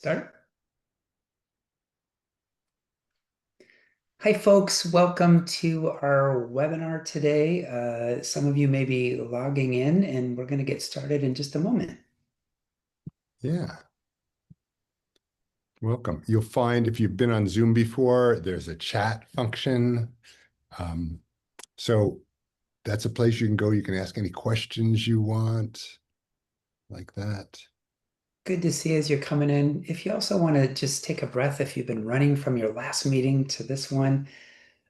Start. Hi, folks. Welcome to our webinar today. Some of you may be logging in, and we're going to get started in just a moment. Yeah. Welcome. You'll find if you've been on Zoom before, there's a chat function. So that's a place you can go. You can ask any questions you want, like that. Good to see you as you're coming in. If you also want to just take a breath, if you've been running from your last meeting to this one,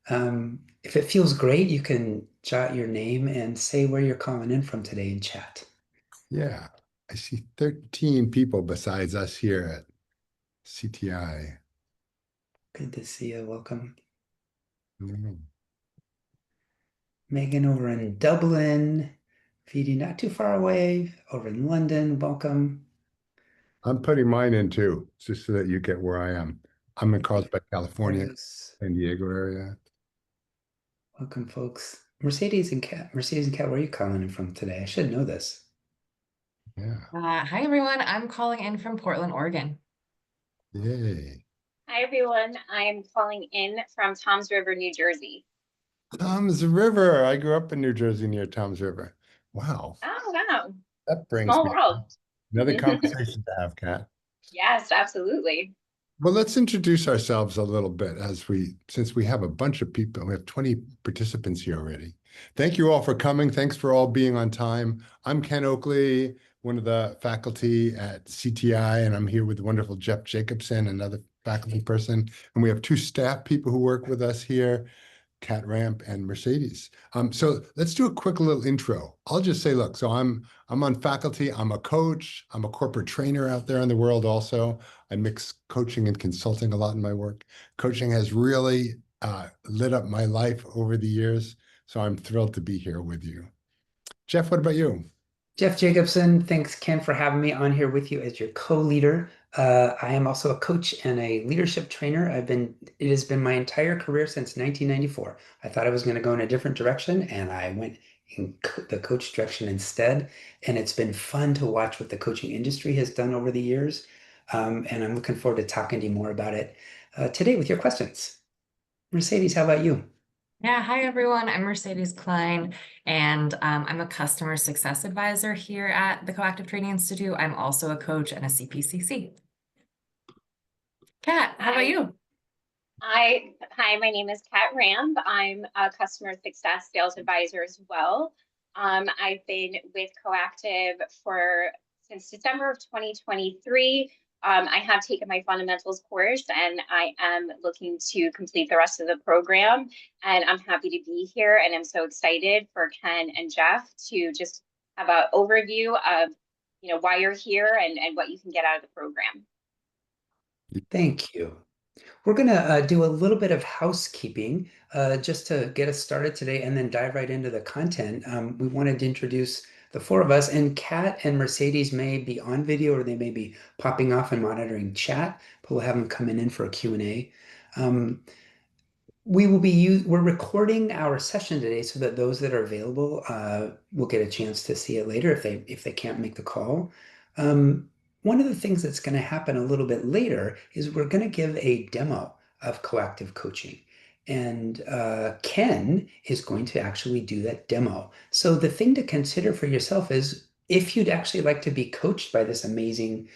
if it feels great, you can jot your name and say where you're calling in from today in chat. Yeah. I see 13 people besides us here at CTI. Good to see you. Welcome. Mm. Megan over in Dublin, Feedy not too far away, over in London. Welcome. I'm putting mine in too, just so that you get where I am. I'm in Carlsbad, California, Carlos. San Diego area. Welcome, folks. Mercedes and Kat, where are you calling in from today? I should know this. Yeah. Hi, everyone. I'm calling in from Portland, Oregon. Yay. Hi, everyone. I'm calling in from Toms River, New Jersey. Tom's River. I grew up in New Jersey near Tom's River. Wow. Oh, wow. That brings Small me world. another conversation to have, Kat. Yes, absolutely. Well, let's introduce ourselves a little bit since we have a bunch of people, we have 20 participants here already. Thank you all for coming. Thanks for all being on time. I'm Ken Oakley, one of the faculty at CTI, and I'm here with the wonderful Jeff Jacobson, another faculty person. And we have two staff people who work with us here, Kat Ramp and Mercedes. So let's do a quick little intro. I'll just say, look, so I'm on faculty, I'm a coach, I'm a corporate trainer out there in the world also. I mix coaching and consulting a lot in my work. Coaching has really lit up my life over the years, so I'm thrilled to be here with you. Jeff, what about you? Jeff Jacobson, thanks, Ken, for having me on here with you as your co-leader. I am also a coach and a leadership trainer. It has been my entire career since 1994. I thought I was going to go in a different direction, and I went in the coach direction instead. And it's been fun to watch what the coaching industry has done over the years. And I'm looking forward to talking to you more about it today with your questions. Mercedes, how about you? Yeah, hi, everyone. I'm Mercedes Klein, and I'm a customer success advisor here at the Coactive Training Institute. I'm also a coach and a CPCC. Kat, how about you? Hi, my name is Kat Ramb. I'm a customer success sales advisor as well. I've been with Coactive since December of 2023. I have taken my fundamentals course and I am looking to complete the rest of the program. And I'm happy to be here. And I'm so excited for Ken and Jeff to just have an overview of, why you're here and what you can get out of the program. Thank you. We're going to do a little bit of housekeeping just to get us started today and then dive right into the content. We wanted to introduce the four of us, and Kat and Mercedes may be on video or they may be popping off and monitoring chat, but we'll have them coming in for a Q&A. We're recording our session today so that those that are available will get a chance to see it later if they can't make the call. One of the things that's going to happen a little bit later is we're going to give a demo of coactive coaching. And Ken is going to actually do that demo. So the thing to consider for yourself is if you'd actually like to be coached by this amazing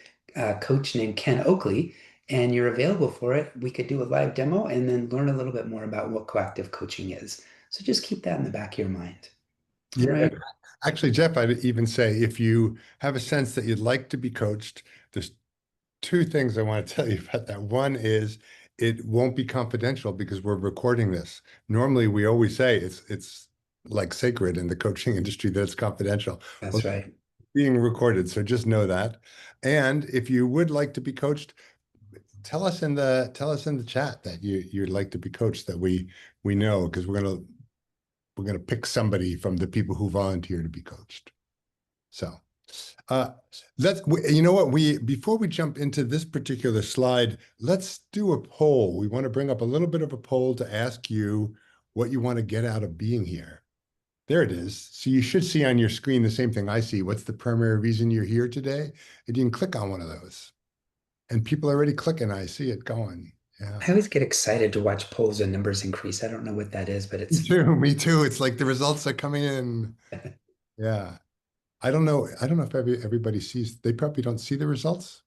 coach named Ken Oakley, and you're available for it, we could do a live demo and then learn a little bit more about what coactive coaching is. So just keep that in the back of your mind. All Yeah, right. actually, Jeff, I'd even say if you have a sense that you'd like to be coached, there's two things I want to tell you about that. One is it won't be confidential because we're recording this. Normally, we always say it's like sacred in the coaching industry that it's confidential. That's Well, right. it's being recorded, so just know that. And if you would like to be coached, tell us in the chat that you'd like to be coached, that we know, because we're gonna pick somebody from the people who volunteer to be coached. So you know what, before we jump into this particular slide, let's do a poll. We want to bring up a little bit of a poll to ask you what you want to get out of being here. There it is. So you should see on your screen the same thing I see. What's the primary reason you're here today? And you can click on one of those. And people are already clicking. I see it going. Yeah. I always get excited to watch polls and numbers increase. I don't know what that is, but Me it's too. Me too. It's like the results are coming in. Yeah. I don't know. I don't know if everybody sees. They probably don't see the results.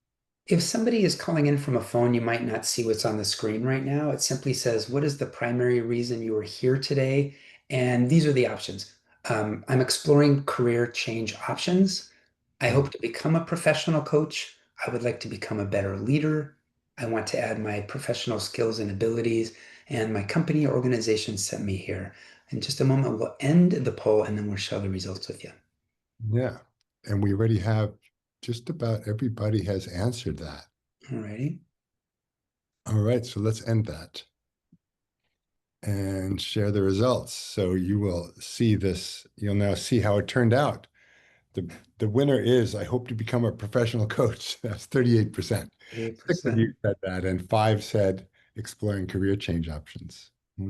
if somebody is calling in from a phone, you might not see what's on the screen right now. It simply says, what is the primary reason you are here today? And these are the options. I'm exploring career change options. I Hmm. hope to become a professional coach. I would like to become a better leader. I want to add my professional skills and abilities, and my company or organization sent me here. In just a moment, we'll end the poll and then we'll share the results with you. Yeah. And we already have just about everybody has answered that. All righty. All right. So let's end that and share the results. So you will see this. You'll now see how it turned out. The winner is, I hope to become a professional coach. That's 38%. 6 of you 38%. said that, and 5 said exploring career change options. A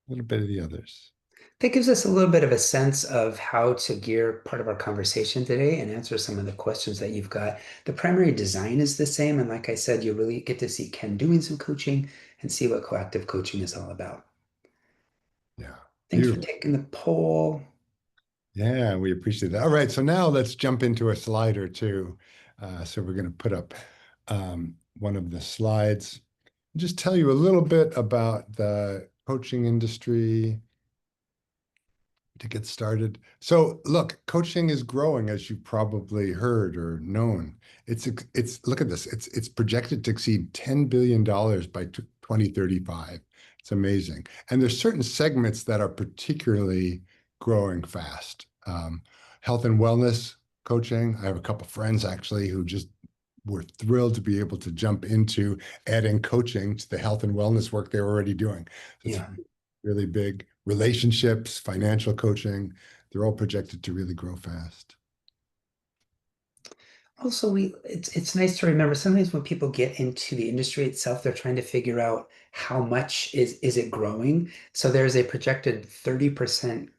little bit of the others. That gives us a little bit of a sense of how to gear part of our conversation today and answer some of the questions that you've got. The primary design is the same. And like I said, you really get to see Ken doing some coaching and see what coactive coaching is all about. Yeah, Thanks for beautiful. taking the poll. Yeah, we appreciate that. All right, so now let's jump into a slide or two. So we're going to put up one of the slides. Just tell you a little bit about the coaching industry to get started. So look, coaching is growing, as you've probably heard or known. It's look at this. It's projected to exceed $10 billion by 2035. It's amazing. And there's certain segments that are particularly growing fast. Health and wellness coaching. I have a couple friends actually who just were thrilled to be able to jump into adding coaching to the health and wellness work they're already doing. So it's Yeah. really big. Relationships, financial coaching, they're all projected to really grow fast. Also, it's nice to remember sometimes when people get into the industry itself, they're trying to figure out how much is it growing. So there's a projected 30%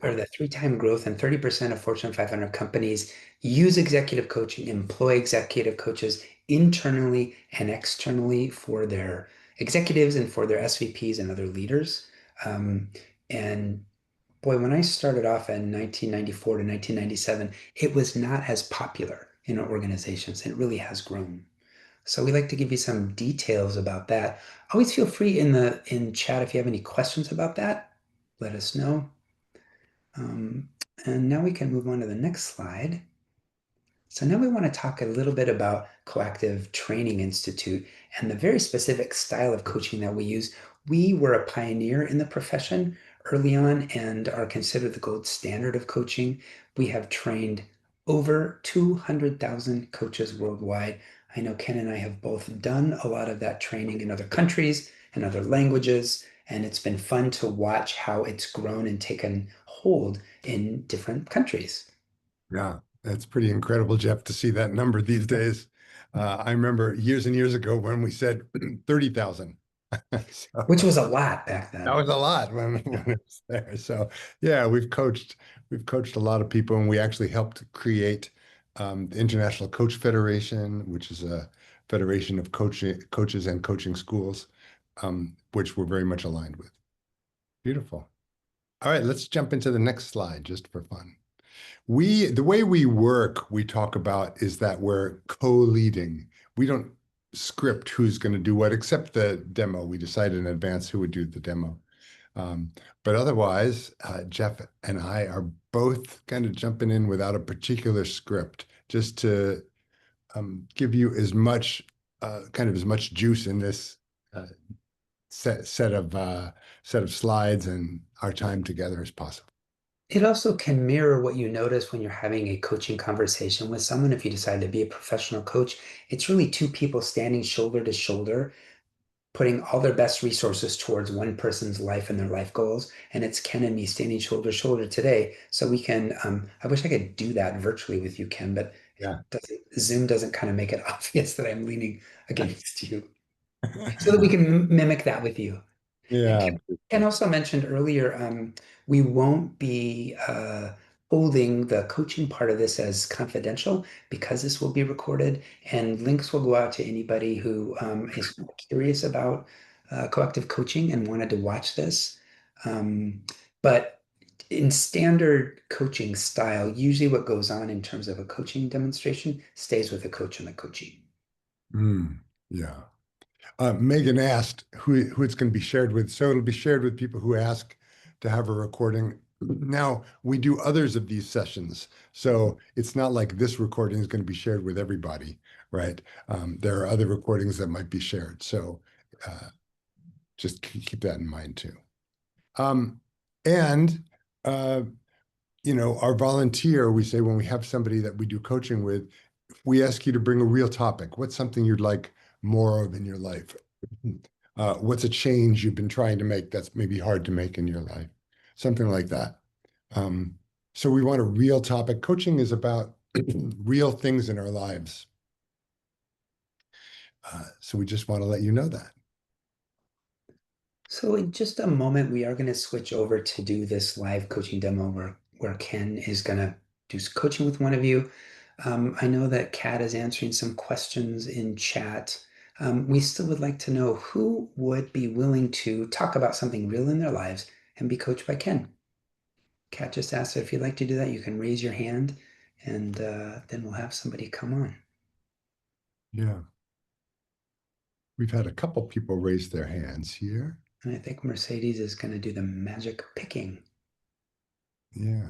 or the three-time growth, and 30% of Fortune 500 companies use executive coaching, employ executive coaches internally and externally for their executives and for their SVPs and other leaders. And boy, when I started off in 1994 to 1997, it was not as popular in our organizations. It really has grown. So we like to give you some details about that. Always feel free in chat if you have any questions about that. Let us know. Um, and now we can move on to the next slide. So now we want to talk a little bit about Coactive Training Institute and the very specific style of coaching that we use. We were a pioneer in the profession early on and are considered the gold standard of coaching. We have trained over 200,000 coaches worldwide. I know Ken and I have both done a lot of that training in other countries and other languages, and it's been fun to watch how it's grown and taken hold in different countries. Yeah, that's pretty incredible, Jeff, to see that number these days. I remember years and years ago when we said 30,000. Which So was a lot back that then. was a lot when it was there. So yeah, we've coached a lot of people, and we actually helped create the International Coach Federation, which is a federation of coaches and coaching schools, which we're very much aligned with. Beautiful. All right, let's jump into the next slide just for fun. The way we work, we talk about is that we're co-leading. We don't script who's going to do what, except the demo. We decided in advance who would do the demo. But otherwise, Jeff and I are both kind of jumping in without a particular script, just to give you as much as much juice in this uh, set of slides and our time together as possible. It also can mirror what you notice when you're having a coaching conversation with someone. If you decide to be a professional coach, it's really two people standing shoulder to shoulder, putting all their best resources towards one person's life and their life goals. And it's Ken and me standing shoulder to shoulder today. So we can, I wish I could do that virtually with you, Ken, but Yeah. Zoom doesn't kind of make it obvious that I'm leaning against you so that we can mimic that with you. And Yeah. Ken also mentioned earlier, we won't be holding the coaching part of this as confidential because this will be recorded, and links will go out to anybody who is curious about coactive coaching and wanted to watch this. But in standard coaching style, usually what goes on in terms of a coaching demonstration stays with the coach and the coachee. Yeah. Megan asked who it's going to be shared with. So it'll be shared with people who ask to have a recording. Now, we do others of these sessions. So it's not like this recording is going to be shared with everybody, right? There are other recordings that might be shared. So just keep that in mind too. And our volunteer, we say when we have somebody that we do coaching with, we ask you to bring a real topic. What's something you'd like more of in your life? What's a change you've been trying to make that's maybe hard to make in your life? Something like that. So we want a real topic. Coaching is about real things in our lives. So we just want to let you know that. So in just a moment, we are going to switch over to do this live coaching demo where Ken is going to do coaching with one of you. I know that Kat is answering some questions in chat. We still would like to know who would be willing to talk about something real in their lives and be coached by Ken. Kat just asked if you'd like to do that, you can raise your hand and then we'll have somebody come on. Yeah. We've had a couple people raise their hands here. And I think Mercedes is going to do the magic picking. Yeah.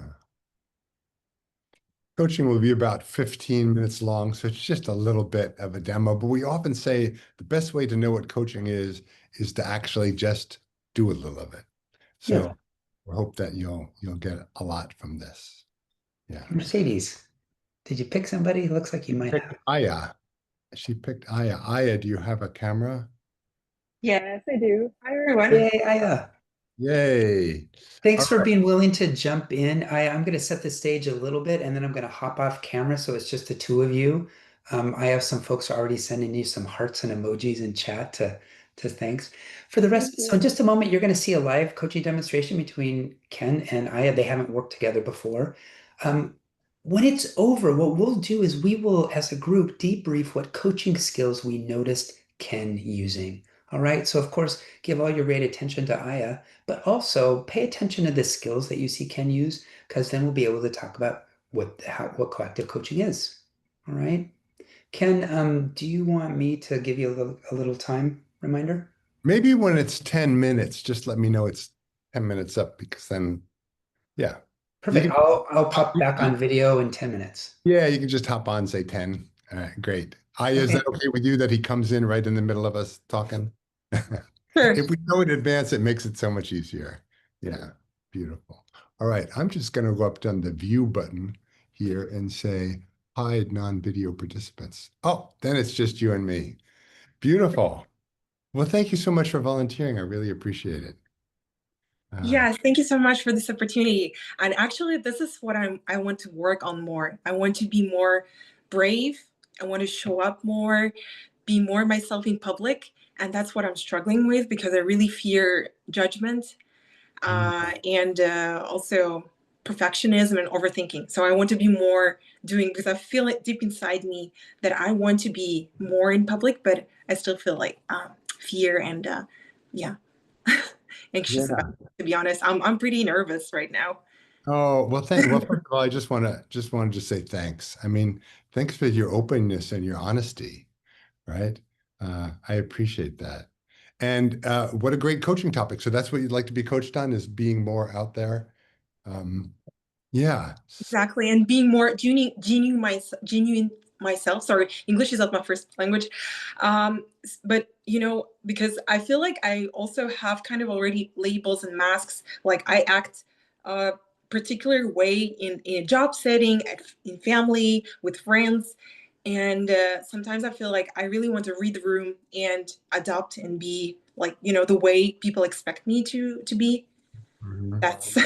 Coaching will be about 15 minutes long, so it's just a little bit of a demo. But we often say the best way to know what coaching is to actually just do a little of it. So Yeah. we hope that you'll get a lot from this. Yeah. Mercedes, did you pick somebody? It looks like you might have. Aya. She picked Aya. Aya, do you have a camera? Yes, I do. Hi, everyone. Yay, Aya. Yay. Thanks All for right. being willing to jump in. I'm going to set the stage a little bit and then I'm going to hop off camera so it's just the two of you. I have some folks already sending you some hearts and emojis in chat to thanks. For the Thank rest, so in you. just a moment, you're going to see a live coaching demonstration between Ken and Aya. They haven't worked together before. When it's over, what we'll do is we will, as a group, debrief what coaching skills we noticed Ken using. All right. So, of course, give all your great attention to Aya, but also pay attention to the skills that you see Ken use, because then we'll be able to talk about what coactive coaching is. All right. Ken, do you want me to give you a little time reminder? Maybe when it's 10 minutes, just let me know it's 10 minutes up because then, yeah. You Perfect. can, I'll pop back on video in 10 minutes. yeah, you can just hop on, say 10. All right, great. Aya, is Okay. that okay with you that he comes in right in the middle of us talking? Sure. If we know in advance, it makes it so much easier. Yeah, beautiful. All right, I'm just going to go up on the view button here and say hide non-video participants. Oh, then it's just you and me. Beautiful. Well, thank you so much for volunteering. I really appreciate it. Yes, thank you so much for this opportunity. And actually, this is what I want to work on more. I want to be more brave. I want to show up more, be more myself in public. And that's what I'm struggling with because I really fear judgment and also perfectionism and overthinking. So I want to be more doing because I feel it deep inside me that I want to be more in public, but I still feel like fear and yeah, anxious about Yeah. it, to be honest. I'm pretty nervous right now. Oh, well, well, first of all, I just wanted to say thanks. I mean, thanks for your openness and your honesty, right? I appreciate that. And what a great coaching topic. So that's what you'd like to be coached on is being more out there. Um, yeah. Exactly, and being more genuine myself. Sorry, English is not my first language, but because I feel like I also have kind of already labels and masks. Like I act a particular way in a job setting, in family, with friends, and sometimes I feel like I really want to read the room and adopt and be like the way people expect me to be. Mhm. That's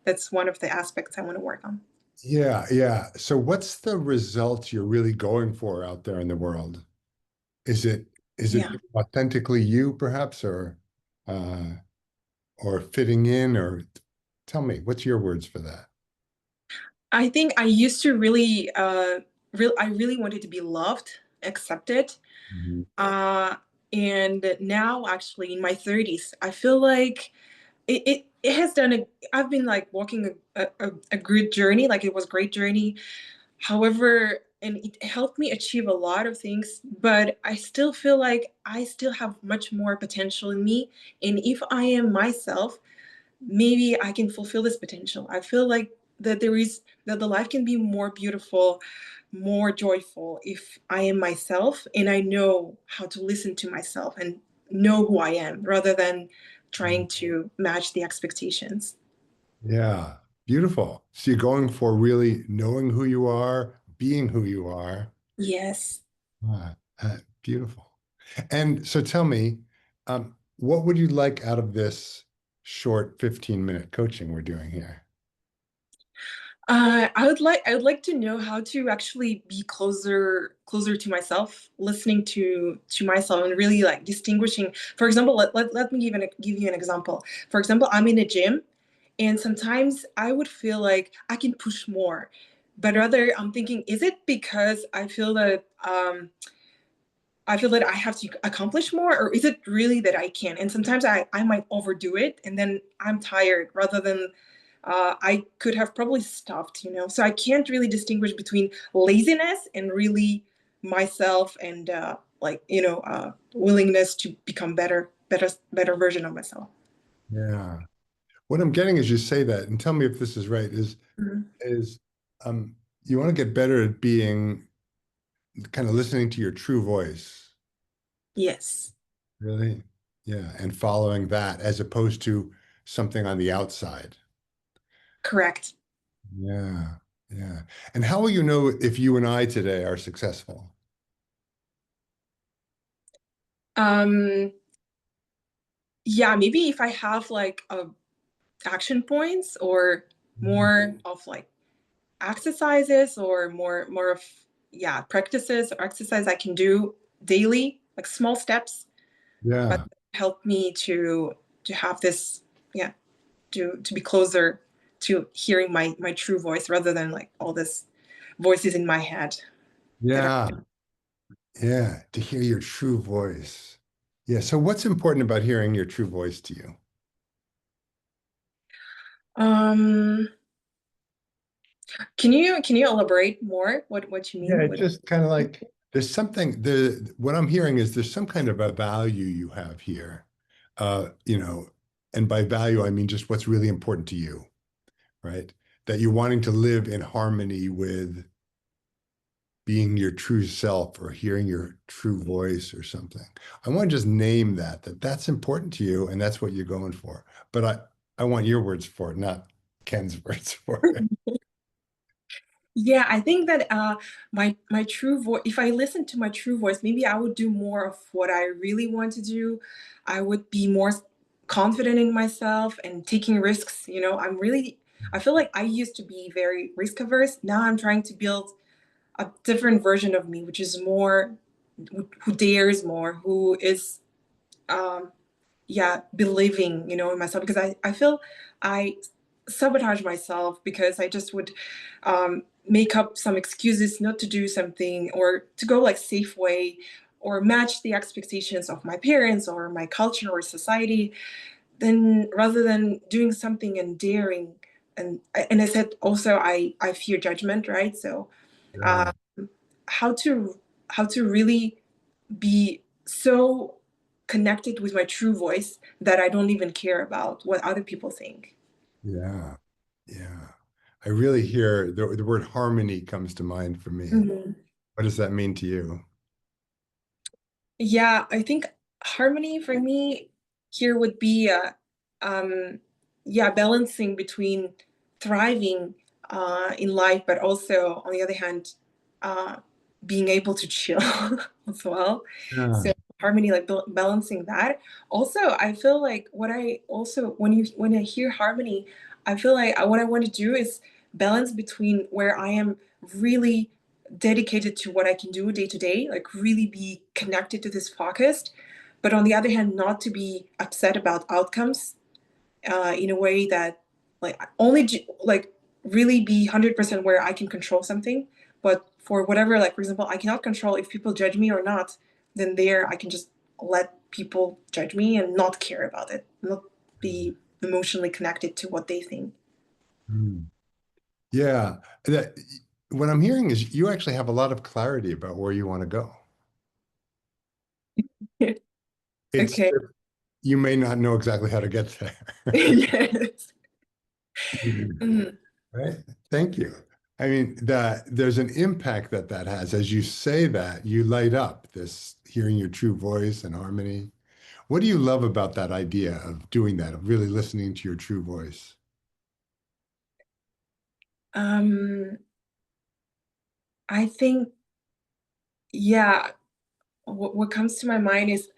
that's one of the aspects I want to work on. Yeah, yeah. So what's the result you're really going for out there in the world? Is it Yeah. authentically you, perhaps, or fitting in, or tell me, what's your words for that? I think I used to really, I really wanted to be loved, accepted. Mhm. Uh, and now actually in my 30s, I feel like it has done I've been like walking a good journey, like it was a great journey. However, and it helped me achieve a lot of things, but I still feel like I still have much more potential in me. And if I am myself, maybe I can fulfill this potential. I feel like that the life can be more beautiful, more joyful if I am myself and I know how to listen to myself and know who I am rather than trying to match the expectations. Yeah, beautiful. So you're going for really knowing who you are, being who you are. Yes. Ah, beautiful. And so tell me, what would you like out of this short 15-minute coaching we're doing here? I would like to know how to actually be closer to myself, listening to myself and really like distinguishing. For example, let me give you an example. For example, I'm in a gym and sometimes I would feel like I can push more, but rather I'm thinking, is it because I feel that I have to accomplish more, or is it really that I can? And sometimes I might overdo it, and then I'm tired rather than I could have probably stopped, you know? So I can't really distinguish between laziness and really myself and willingness to become better version of myself. Yeah. What I'm getting as you say that, and tell me if this is right, Mhm. is you want to get better at being kind of listening to your true voice. Yes, Really? Yeah. And following that as opposed to something on the outside. correct. Yeah. Yeah. And how will you know if you and I today are successful? Um, yeah, maybe if I have like action points or more of like exercises or more of practices or exercise I can do daily, like small steps, but Yeah. help me to have this, yeah, to be closer to hearing my true voice rather than like all this voices in my head that are Yeah. Yeah. To hear your true voice. Yeah. So what's important about hearing your true voice to you? um can you elaborate more what you Yeah, mean it's with just kind of like there's something what I'm hearing is there's some kind of a value you have here. And by value I mean just what's really important to you, right? That you're wanting to live in harmony with being your true self or hearing your true voice or something. I want to just name that's important to you and that's what you're going for. But I want your words for it, not Ken's words for it. Yeah, I think that my true voice, if I listen to my true voice, maybe I would do more of what I really want to do. I would be more confident in myself and taking risks. You know, I feel like I used to be very risk averse. Now I'm trying to build a different version of me, which is more who dares more, who is um, believing, in myself, because I feel I sabotage myself because I just would make up some excuses not to do something or to go like safe way or match the expectations of my parents or my culture or society, then rather than doing something and daring. And I said also I fear judgment, right? So Yeah. um, how to really be so connected with my true voice that I don't even care about what other people think. Yeah. Yeah. I really hear the word harmony comes to mind for me. Mhm. What does that mean to you? Yeah, I think harmony for me here would be balancing between thriving in life, but also on the other hand, uh, being able to chill as well. Yeah. So harmony, like balancing that. Also, I feel like what I also when I hear harmony, I feel like what I want to do is balance between where I am really dedicated to what I can do day to day, like really be connected to this focused, but on the other hand, not to be upset about outcomes in a way that like only do, like really be 100% where I can control something. But for whatever, like, for example, I cannot control if people judge me or not, then there I can just let people judge me and not care about it, not be emotionally connected to what they think. Mm. Yeah. What I'm hearing is you actually have a lot of clarity about where you want to go. It's Okay. you may not know exactly how to get there. Yes. Mhm. Right. Thank you. I mean, there's an impact that that has. As you say that, you light up this hearing your true voice and harmony. What do you love about that idea of doing that, of really listening to your true voice? Um, I think, yeah, what comes to my mind is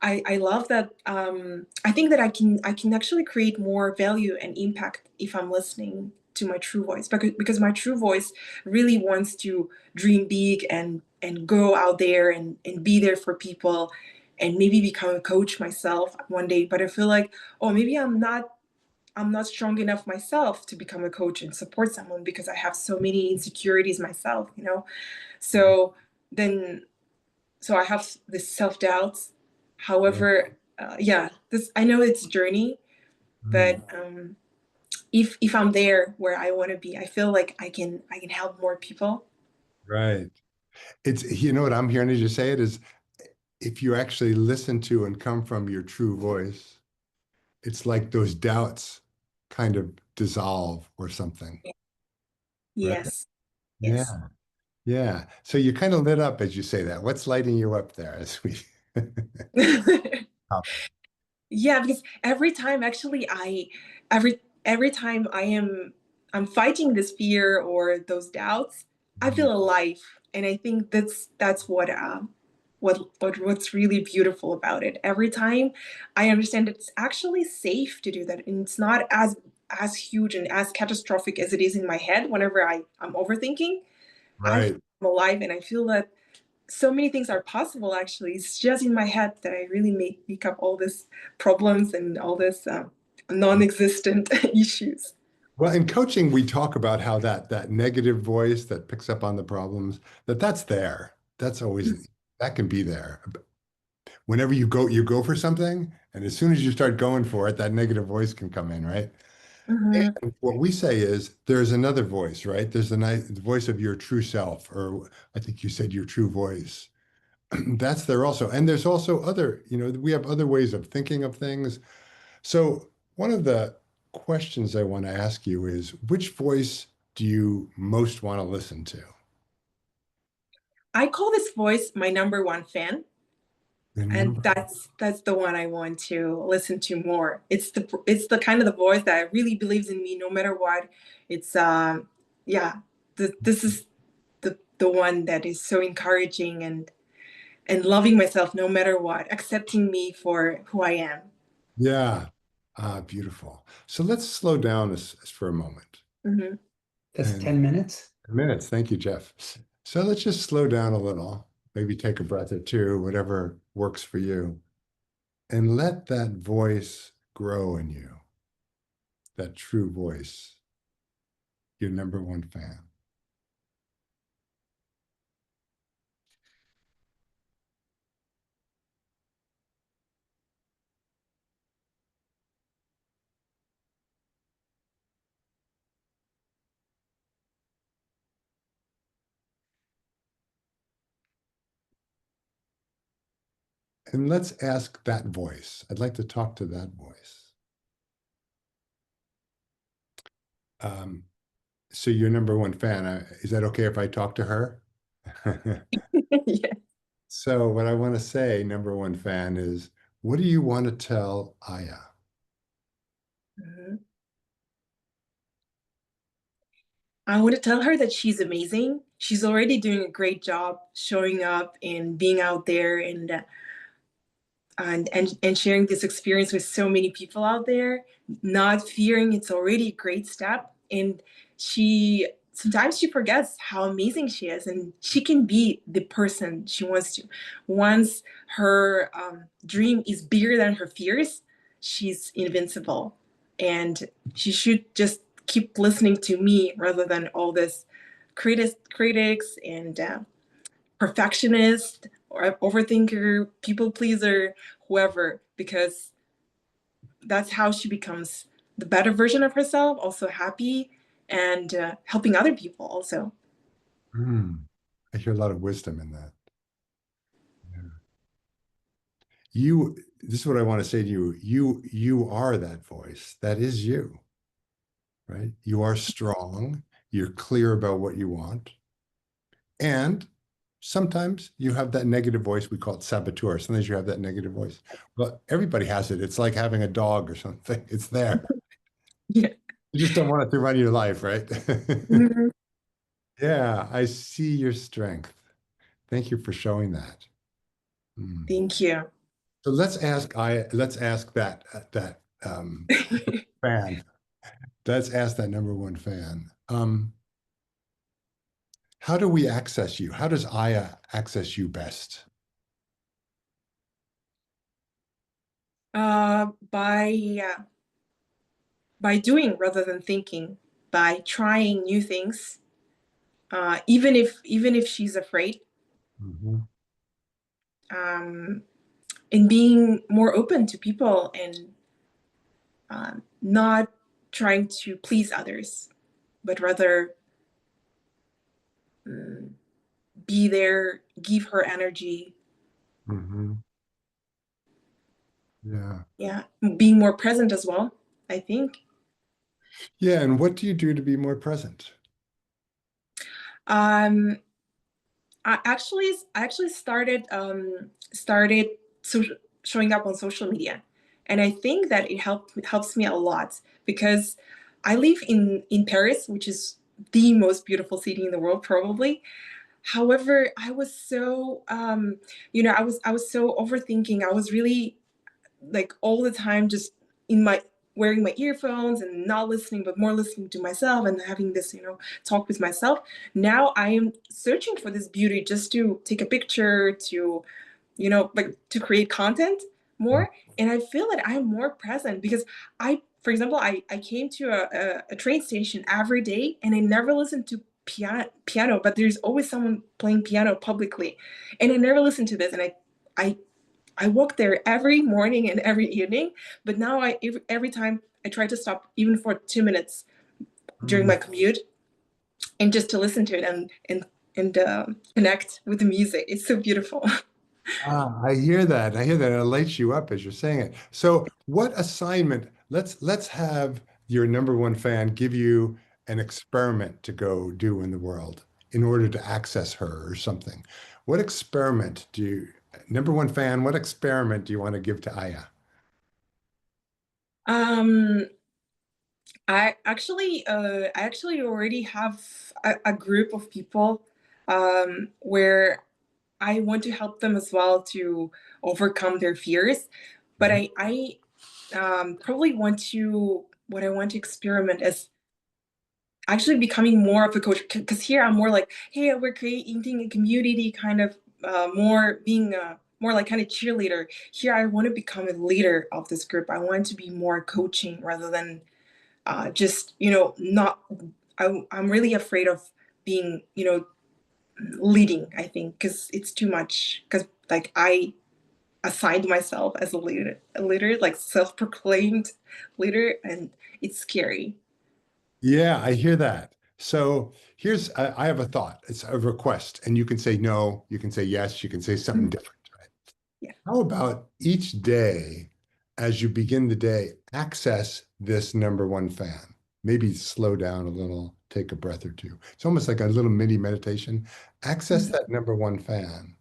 I love that I think that I can actually create more value and impact if I'm listening to my true voice, because my true voice really wants to dream big and go out there and be there for people and maybe become a coach myself one day. But I feel like, oh, maybe I'm not strong enough myself to become a coach and support someone because I have so many insecurities myself, you know. So then so I have this self-doubts. However, yeah, this I know it's a journey, but Mm. if I'm there where I want to be, I feel like I can help more people. Right. It's, you know what I'm hearing as you say it is if you actually listen to and come from your true voice, it's like those doubts kind of dissolve or something, right? Yes, yes. Yeah. Yeah. So you kind of lit up as you say that. What's lighting you up there as we Yeah, because every time actually every time I'm fighting this fear or those doubts, I feel alive. And I think that's what's really beautiful about it. Every time I understand it's actually safe to do that, and it's not as huge and as catastrophic as it is in my head whenever I'm overthinking. I feel Right. I'm alive and I feel that so many things are possible. Actually, it's just in my head that I really make up all these problems and all this non-existent issues. Well, in coaching, we talk about how that negative voice that picks up on the problems, that's there. That's always that can be there. Whenever you go for something, and as soon as you start going for it, that negative voice can come in, right? Mhm. And what we say is there's another voice, right? There's the voice of your true self, or I think you said your true voice. That's there also. And there's also other, we have other ways of thinking of things. So one of the questions I want to ask you is, which voice do you most want to listen to? I call this voice my number one fan, The and number. that's the one I want to listen to more. It's the kind of the voice that really believes in me no matter what. It's yeah, this is the one that is so encouraging and loving myself no matter what, accepting me for who I am. Yeah. Ah, beautiful. So let's slow down for a moment. Mhm. That's And 10 minutes. minutes. Thank you, Jeff. So let's just slow down a little, maybe take a breath or two, whatever works for you, and let that voice grow in you, that true voice, your number one fan. And let's ask that voice. I'd like to talk to that voice. Um, so your number one fan, is that okay if I talk to her? Yeah. So what I want to say, number one fan, is what do you want to tell Aya? Mhm. I want to tell her that she's amazing. She's already doing a great job showing up and being out there and sharing this experience with so many people out there, not fearing. It's already a great step. And she sometimes she forgets how amazing she is, and she can be the person she wants to. Once her dream is bigger than her fears, she's invincible, and she should just keep listening to me rather than all this critics and perfectionist or overthinker, people pleaser, whoever, because that's how she becomes the better version of herself, also happy and helping other people also. I hear a lot of wisdom in that. This is what I want to say to you. You are that voice. That is you, right? You are strong. You're clear about what you want. And sometimes you have that negative voice. We call it saboteur. Sometimes you have that negative voice. But everybody has it. It's like having a dog or something. It's there. Yeah. You just don't want it to run your life, right? Mhm. Yeah, I see your strength. Thank you for showing that. Thank you. So let's ask that fan. Let's ask that number one fan. How do we access you? How does Aya access you best? By doing rather than thinking, by trying new things, even if she's afraid, and being more open to people and not trying to please others, but rather be there, give her energy. Yeah, being more present as well, I think. Yeah, and what do you do to be more present? I actually started showing up on social media, and I think that it helps me a lot because I live in Paris, which is the most beautiful city in the world, probably. However, I was so I was so overthinking. I was really like all the time just in my wearing my earphones and not listening, but more listening to myself and having this, talk with myself. Now I am searching for this beauty just to take a picture, to, like to create content more. And I feel that I'm more present because for example, I came to a train station every day and I never listened to piano, but there's always someone playing piano publicly. And I never listened to this. And I walk there every morning and every evening, but now every time I try to stop even for 2 minutes during my commute and just to listen to it and connect with the music. It's so beautiful. I hear that. I hear that. It lights you up as you're saying it. So what assignment, let's have your number one fan give you an experiment to go do in the world in order to access her or something. What experiment number one fan, what experiment do you want to give to Aya? Um, I actually already have a group of people where I want to help them as well to overcome their fears. But I probably what I want to experiment is actually becoming more of a coach, because here I'm more like, hey, we're creating a community kind of more being more like kind of cheerleader. Here I want to become a leader of this group. I want to be more coaching rather than just not. I'm really afraid of being leading, I think, because it's too much, because like I assigned myself as a leader, like self-proclaimed leader, and it's scary. Yeah, I hear that. So I have a thought. It's a request, and you can say no, you can say yes, you can say something different. Right? Yeah. How about each day, as you begin the day, access this number one fan? Maybe slow down a little, take a breath or two. It's almost like a little mini meditation. Access that number one fan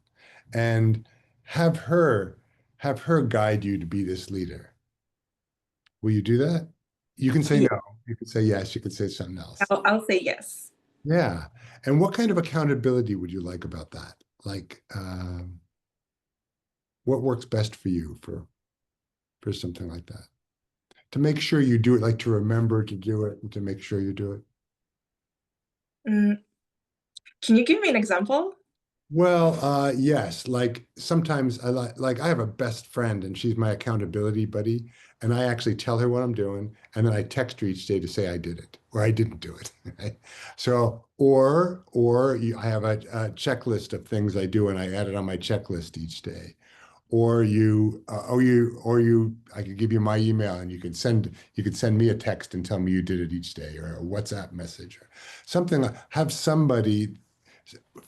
and have her have her guide you to be this leader. Will you do that? You can say Yeah, no, you can say yes, you can say something else. I'll say yes. Yeah. And what kind of accountability would you like about that? Like, what works best for you for something like that? To make sure you do it, like to remember to do it and to make sure you do it. Mm, can you give me an example? Well, yes. Like sometimes like I have a best friend and she's my accountability buddy, and I actually tell her what I'm doing, and then I text her each day to say I did it or I didn't do it. Right? So, I have a checklist of things I do, and I add it on my checklist each day. I could give you my email, and you could send me a text and tell me you did it each day, or a WhatsApp message, or something. Have somebody,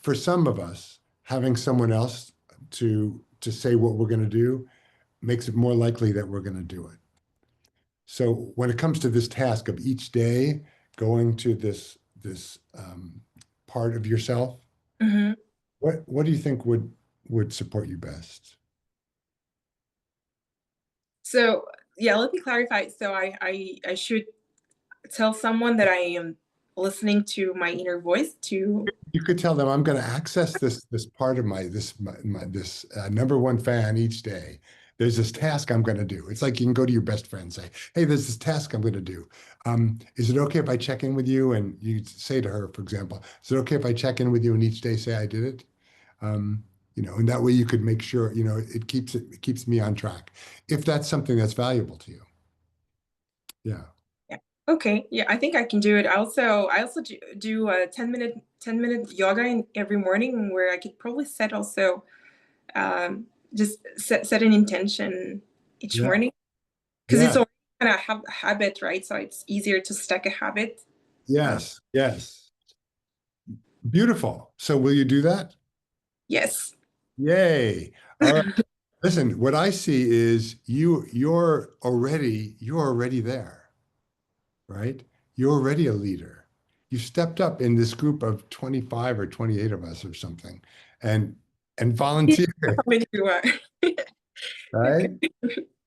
for some of us, having someone else to say what we're going to do makes it more likely that we're going to do it. So when it comes to this task of each day going to this part of yourself, Mhm. what do you think would support you best? So yeah, let me clarify. So I should tell someone that I am listening to my inner voice to. You could tell them I'm going to access this part of this number one fan each day. There's this task I'm going to do. It's like you can go to your best friend and say, "Hey, there's this task I'm going to do. Is it okay if I check in with you?" And you say to her, for example, "Is it okay if I check in with you and each day say I did it?" Um, and that way you could make sure, it keeps me on track. If that's something that's valuable to you. Yeah. Yeah. Okay. Yeah, I think I can do it. I also do a 10-minute yoga every morning where I could probably set also just set an intention each Yeah. morning because it's Yeah. already kind of a habit, right? So it's easier to stack a habit. Yes. Yes. Beautiful. So will you do that? Yes. Yay. All right. Listen, what I see is you're already there, right? You're already a leader. You stepped up in this group of 25 or 28 of us or something and Yeah, volunteered, how many you are. right?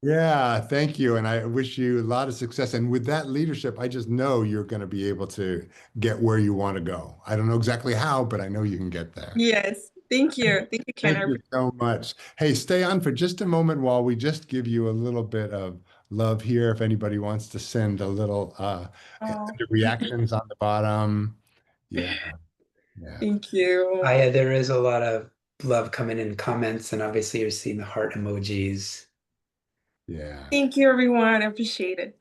Yeah, thank you. And I wish you a lot of success. And with that leadership, I just know you're going to be able to get where you want to go. I don't know exactly how, but I know you can get there. Yes. Thank you. Thank you, Ken. Thank you so much. Hey, stay on for just a moment while we just give you a little bit of love here. If anybody wants to send a little Oh, under reactions on the bottom. Yeah, yeah, thank you. There is a lot of love coming in comments, and obviously you're seeing the heart emojis. yeah. Thank you, everyone. I appreciate it.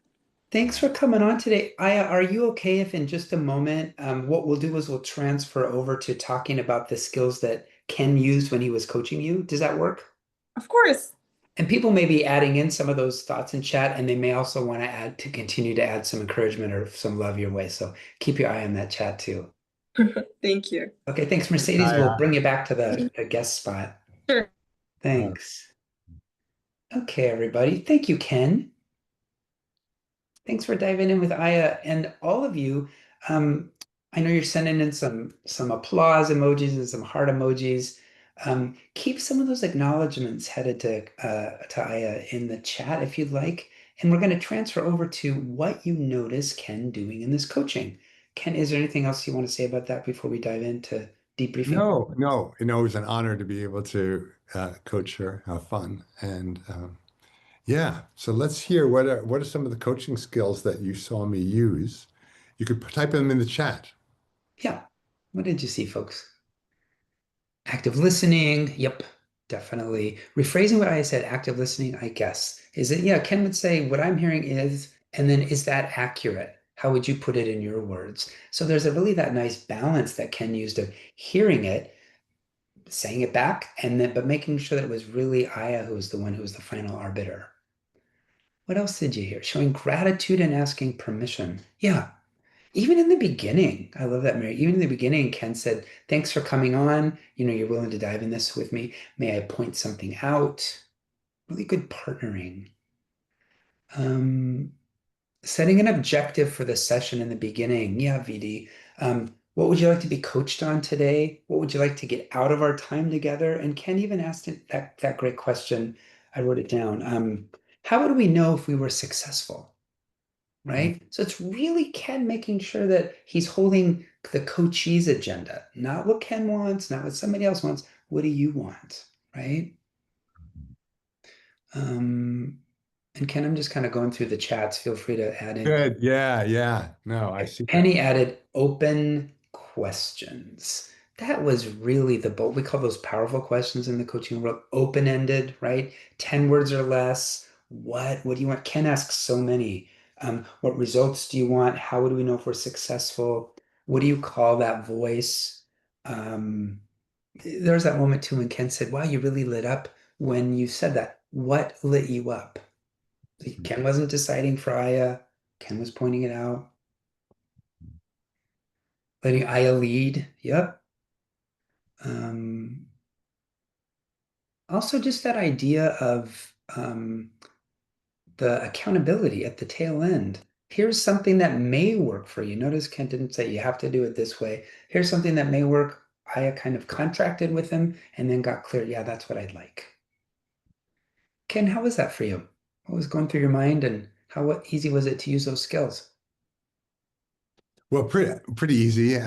Thanks for coming on today. Aya, are you okay if in just a moment, what we'll do is we'll transfer over to talking about the skills that Ken used when he was coaching you? Does that work? Of course. And people may be adding in some of those thoughts in chat, and they may also want to continue to add some encouragement or some love your way. So keep your eye on that chat too. Thank you. Okay, thanks, Mercedes. We'll bring you back to the guest spot. Sure. Thanks. Okay, everybody. Thank you, Ken. Thanks for diving in with Aya and all of you. I know you're sending in some applause emojis and some heart emojis. Keep some of those acknowledgments headed to Aya in the chat if you'd like. And we're going to transfer over to what you notice Ken doing in this coaching. Ken, is there anything else you want to say about that before we dive into debriefing? No, no, it was an honor to be able to coach her, have fun, and yeah. So let's hear what are some of the coaching skills that you saw me use. You could type them in the chat. Yeah. What did you see, folks? Active listening. Yep, definitely. Rephrasing what I said, active listening, I guess. Is it, yeah, Ken would say, what I'm hearing is, and then is that accurate? How would you put it in your words? So there's a really that nice balance that Ken used of hearing it, saying it back, and then but making sure that it was really Aya who was the one who was the final arbiter. What else did you hear? Showing gratitude and asking permission. Yeah, even in the beginning, I love that, Mary. Even in the beginning, Ken said, "Thanks for coming on. You're willing to dive in this with me. May I point something out?" Really good partnering. Um, Setting an objective for the session in the beginning. Yeah, VD. What would you like to be coached on today? What would you like to get out of our time together? And Ken even asked that great question. I wrote it down. How would we know if we were successful? Right? So it's really Ken making sure that he's holding the coachee's agenda, not what Ken wants, not what somebody else wants. What do you want? Right? And Ken, I'm just kind of going through the chats. Feel free to add in. Good. Yeah, yeah. No, I see that. Penny added open questions. That was really the bold. We call those powerful questions in the coaching world open-ended, right? 10 words or less. What do you want? Ken asks so many. What results do you want? How would we know if we're successful? What do you call that voice? Um, there was that moment too when Ken said, "Wow, you really lit up when you said that. What lit you up?" Ken wasn't deciding for Aya. Ken was pointing it out, letting Aya lead. Yep. Um, Also, just that idea of the accountability at the tail end. Here's something that may work for you. Notice Kent didn't say you have to do it this way. Here's something that may work. I kind of contracted with him and then got clear. Yeah, that's what I'd like. Ken, how was that for you? What was going through your mind and how easy was it to use those skills? Well, pretty easy.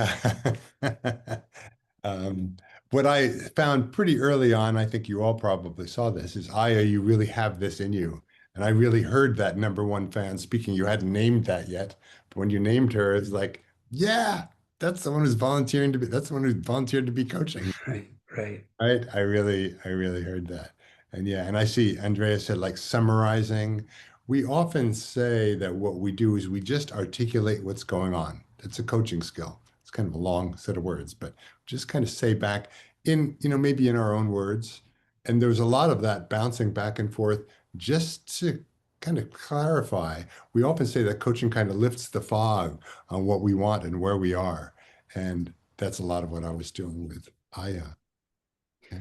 Um, what I found pretty early on, I think you all probably saw this, is Aya, you really have this in you. And I really heard that number one fan speaking. You hadn't named that yet, but when you named her, it's like, yeah, that's the one who's volunteering to be, that's the one who volunteered to be coaching. Right, right. Right? I really heard that. And yeah, and I see Andrea said like summarizing. We often say that what we do is we just articulate what's going on. It's a coaching skill. It's kind of a long set of words, but just kind of say back in, maybe in our own words. And there's a lot of that bouncing back and forth just to kind of clarify. We often say that coaching kind of lifts the fog on what we want and where we are. And that's a lot of what I was doing with Aya. Yeah.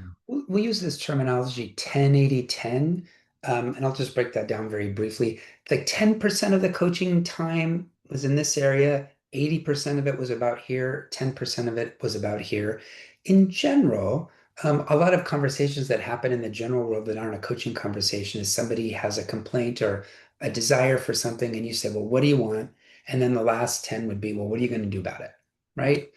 We use this terminology 10-80-10, and I'll just break that down very briefly. Like 10% of the coaching time was in this area, 80% of it was about here, 10% of it was about here. In general, a lot of conversations that happen in the general world that aren't a coaching conversation is somebody has a complaint or a desire for something, and you say, well, what do you want? And then the last 10 would be, well, what are you going to do about it? Right?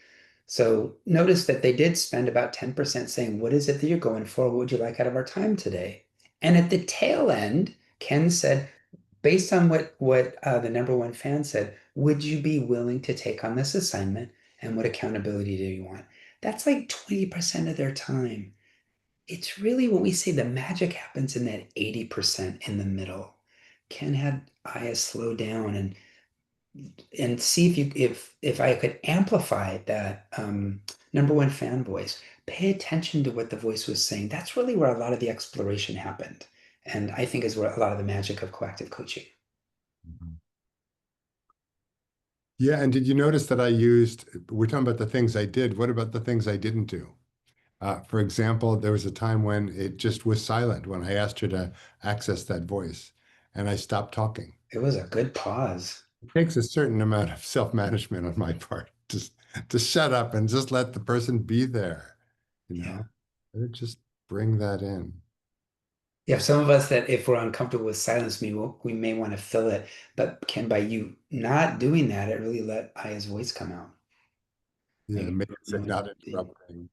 So notice that they did spend about 10% saying, what is it that you're going for? What would you like out of our time today? And at the tail end, Ken said, based on what the number one fan said, would you be willing to take on this assignment? And what accountability do you want? That's like 20% of their time. It's really what we say the magic happens in that 80% in the middle. Ken had Aya slow down and see if I could amplify that number one fan voice, pay attention to what the voice was saying. That's really where a lot of the exploration happened. And I think is where a lot of the magic of coactive coaching. Mhm. Yeah, and did you notice that we're talking about the things I did. What about the things I didn't do? For example, there was a time when it just was silent when I asked her to access that voice, and I stopped talking. It was a good pause. It takes a certain amount of self-management on my part to shut up and just let the person be there, you Yeah. know, just bring that in. Yeah, some of us that if we're uncomfortable with silence, we may want to fill it. But Ken, by you not doing that, it really let Aya's voice come out. Yeah, Maybe make it say not the interrupting.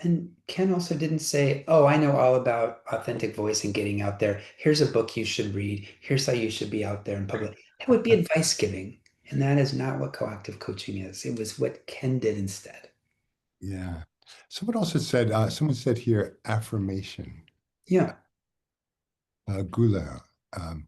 And Ken also didn't say, oh, I know all about authentic voice and getting out there. Here's a book you should read. Here's how you should be out there in public. That would be advice giving. And that is not what coactive coaching is. It was what Ken did instead. Yeah. Someone also said, someone said here, affirmation, Yeah, gula. Um,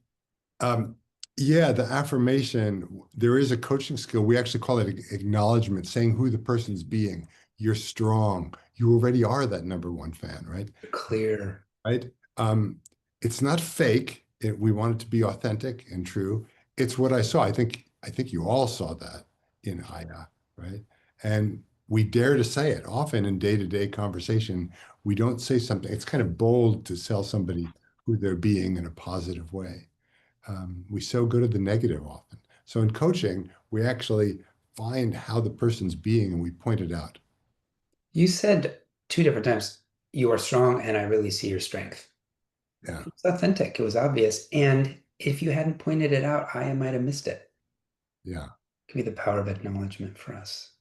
um, yeah, the affirmation, there is a coaching skill. We actually call it acknowledgement, saying who the person's being. You're strong. You already are that number one fan, right? clear. Right? Um, it's not fake. We want it to be authentic and true. It's what I saw. I think you all saw that in Aya, right? And we dare to say it. Often in day-to-day conversation, we don't say something. It's kind of bold to tell somebody who they're being in a positive way. We so go to the negative often. So in coaching, we actually find how the person's being and we point it out. You said two different times, you are strong and I really see your strength. Yeah, It was authentic. It was obvious. And if you hadn't pointed it out, I might have missed it. yeah. Give me the power of acknowledgement for us.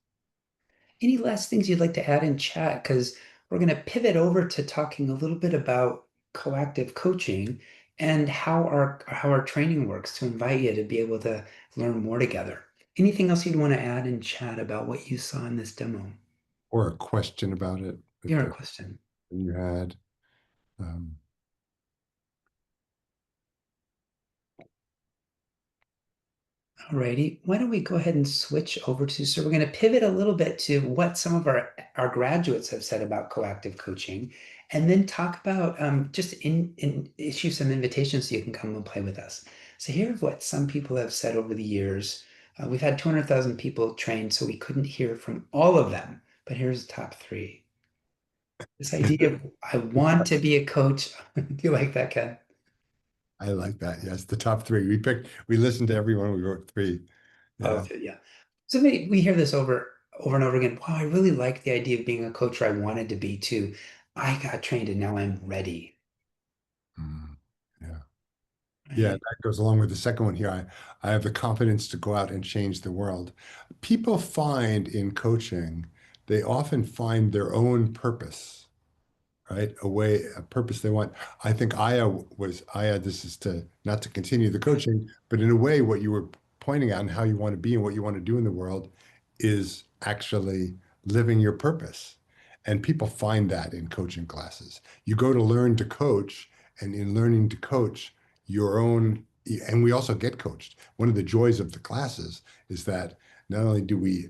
Any last things you'd like to add in chat? Because we're going to pivot over to talking a little bit about coactive coaching and how our training works to invite you to be able to learn more together. Anything else you'd want to add in chat about what you saw in this demo? or a question about it Your question. you had. Um, Alrighty, why don't we go ahead and switch over to, so we're going to pivot a little bit to what some of our graduates have said about coactive coaching, and then talk about just issue some invitations so you can come and play with us. So here's what some people have said over the years. We've had 200,000 people trained, so we couldn't hear from all of them, but here's the top three. This idea of, I want to be a coach. Do you like that, Ken? I like that. Yes, the top three. We listened to everyone. We wrote three. Oh, Yeah. yeah. So we hear this over and over again. Wow, I really like the idea of being a coach, or I wanted to be too. I got trained and now I'm ready. Mm, yeah. Yeah, Right? that goes along with the second one here. I have the confidence to go out and change the world. People find in coaching, they often find their own purpose, right? A purpose they want. I think Aya, this is to not to continue the coaching, but in a way, what you were pointing out and how you want to be and what you want to do in the world is actually living your purpose. And people find that in coaching classes. You go to learn to coach, and in learning to coach, your own, and we also get coached. One of the joys of the classes is that not only do we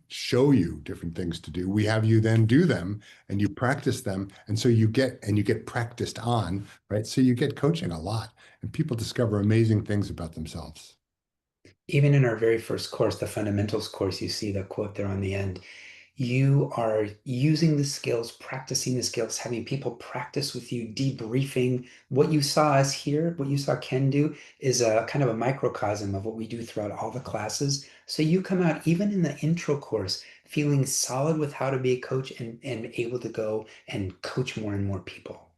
show you different things to do, we have you then do them and you practice them. And so you get practiced on, right? So you get coaching a lot and people discover amazing things about themselves. Even in our very first course, the fundamentals course, you see the quote there on the end. You are using the skills, practicing the skills, having people practice with you, debriefing. What you saw us here, what you saw Ken do, is a kind of a microcosm of what we do throughout all the classes. So you come out, even in the intro course, feeling solid with how to be a coach and able to go and coach more and more people.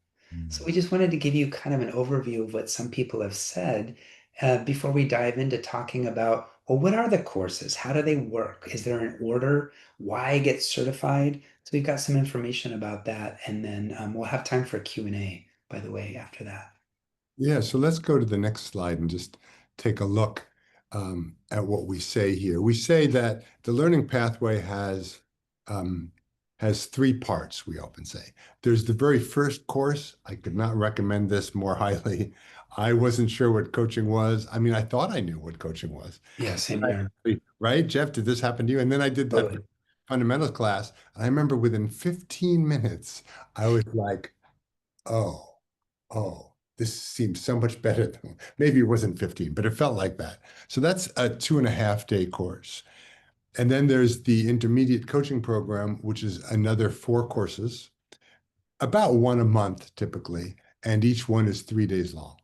So we just wanted to give you kind of an overview of what some people have said before we dive into talking about, well, what are the courses? How do they work? Is there an order? Why get certified? So we've got some information about that, and then we'll have time for a Q&A, by the way, after that. Yeah, so let's go to the next slide and just take a look at what we say here. We say that the learning pathway has three parts, we often say. There's the very first course. I could not recommend this more highly. I wasn't sure what coaching was. I mean, I thought I knew what coaching was. Yeah, same here. Right, Jeff, did this happen to you? And then I did that Totally. fundamentals class. And I remember within 15 minutes, I was like, oh, oh, this seems so much better than maybe it wasn't 15, but it felt like that. So that's a 2.5-day course. And then there's the intermediate coaching program, which is another 4 courses, about one a month typically, and each one is 3 days long.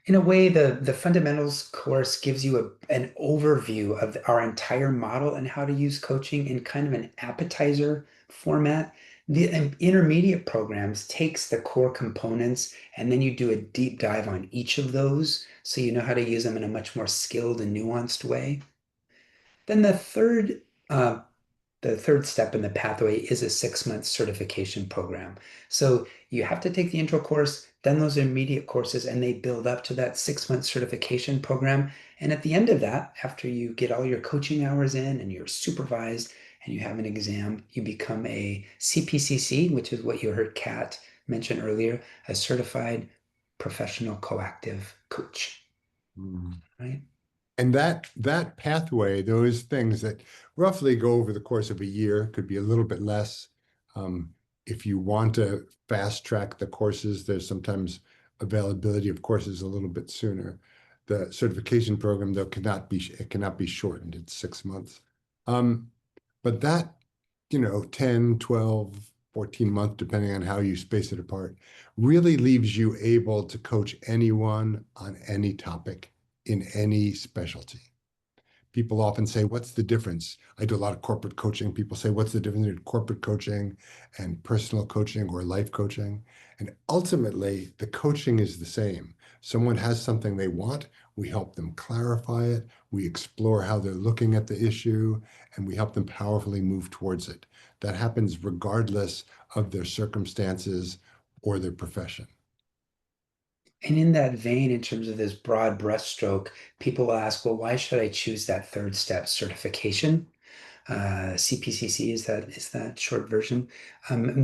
In a way, the fundamentals course gives you an overview of our entire model and how to use coaching in kind of an appetizer format. The intermediate programs takes the core components and then you do a deep dive on each of those so you know how to use them in a much more skilled and nuanced way. Then the third step in the pathway is a 6-month certification program. So you have to take the intro course, then those immediate courses, and they build up to that 6-month certification program. And at the end of that, after you get all your coaching hours in and you're supervised and you have an exam, you become a CPCC, which is what you heard Kat mention earlier, a certified professional coactive coach, Mm. right? And that pathway, those things that roughly go over the course of a year, could be a little bit less. If you want to fast track the courses, there's sometimes availability of courses a little bit sooner. The certification program, though, it cannot be shortened. It's 6 months. But that, 10, 12, 14 months, depending on how you space it apart, really leaves you able to coach anyone on any topic in any specialty. People often say, what's the difference? I do a lot of corporate coaching. People say, what's the difference between corporate coaching and personal coaching or life coaching? And ultimately, the coaching is the same. Someone has something they want, we help them clarify it, we explore how they're looking at the issue, and we help them powerfully move towards it. That happens regardless of their circumstances or their profession. And in that vein, in terms of this broad brushstroke, people will ask, well, why should I choose that third step certification? CPCC is that short version.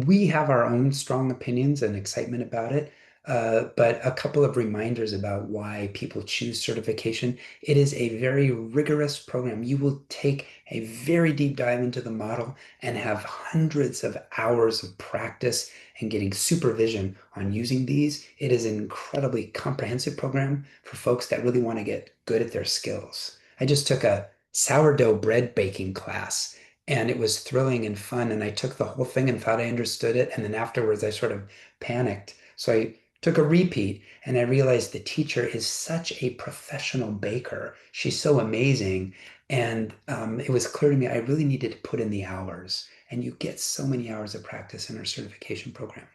We have our own strong opinions and excitement about it. But a couple of reminders about why people choose certification. It is a very rigorous program. You will take a very deep dive into the model and have hundreds of hours of practice and getting supervision on using these. It is an incredibly comprehensive program for folks that really want to get good at their skills. I just took a sourdough bread baking class, and it was thrilling and fun. And I took the whole thing and thought I understood it. And then afterwards, I sort of panicked. So I took a repeat, and I realized the teacher is such a professional baker. She's so amazing. And it was clear to me I really needed to put in the hours. And you get so many hours of practice in our certification program.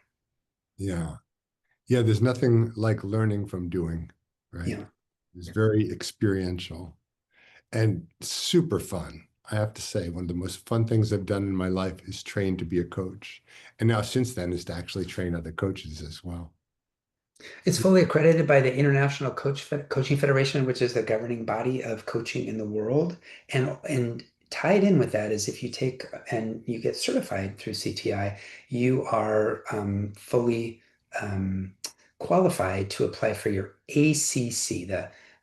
Yeah. Yeah, there's nothing like learning from doing, right? Yeah. It's very experiential and super fun. I have to say, one of the most fun things I've done in my life is train to be a coach. And now since then is to actually train other coaches as well. It's fully accredited by the International Coaching Federation, which is the governing body of coaching in the world. And tied in with that is if you take and you get certified through CTI, you are fully qualified to apply for your ACC,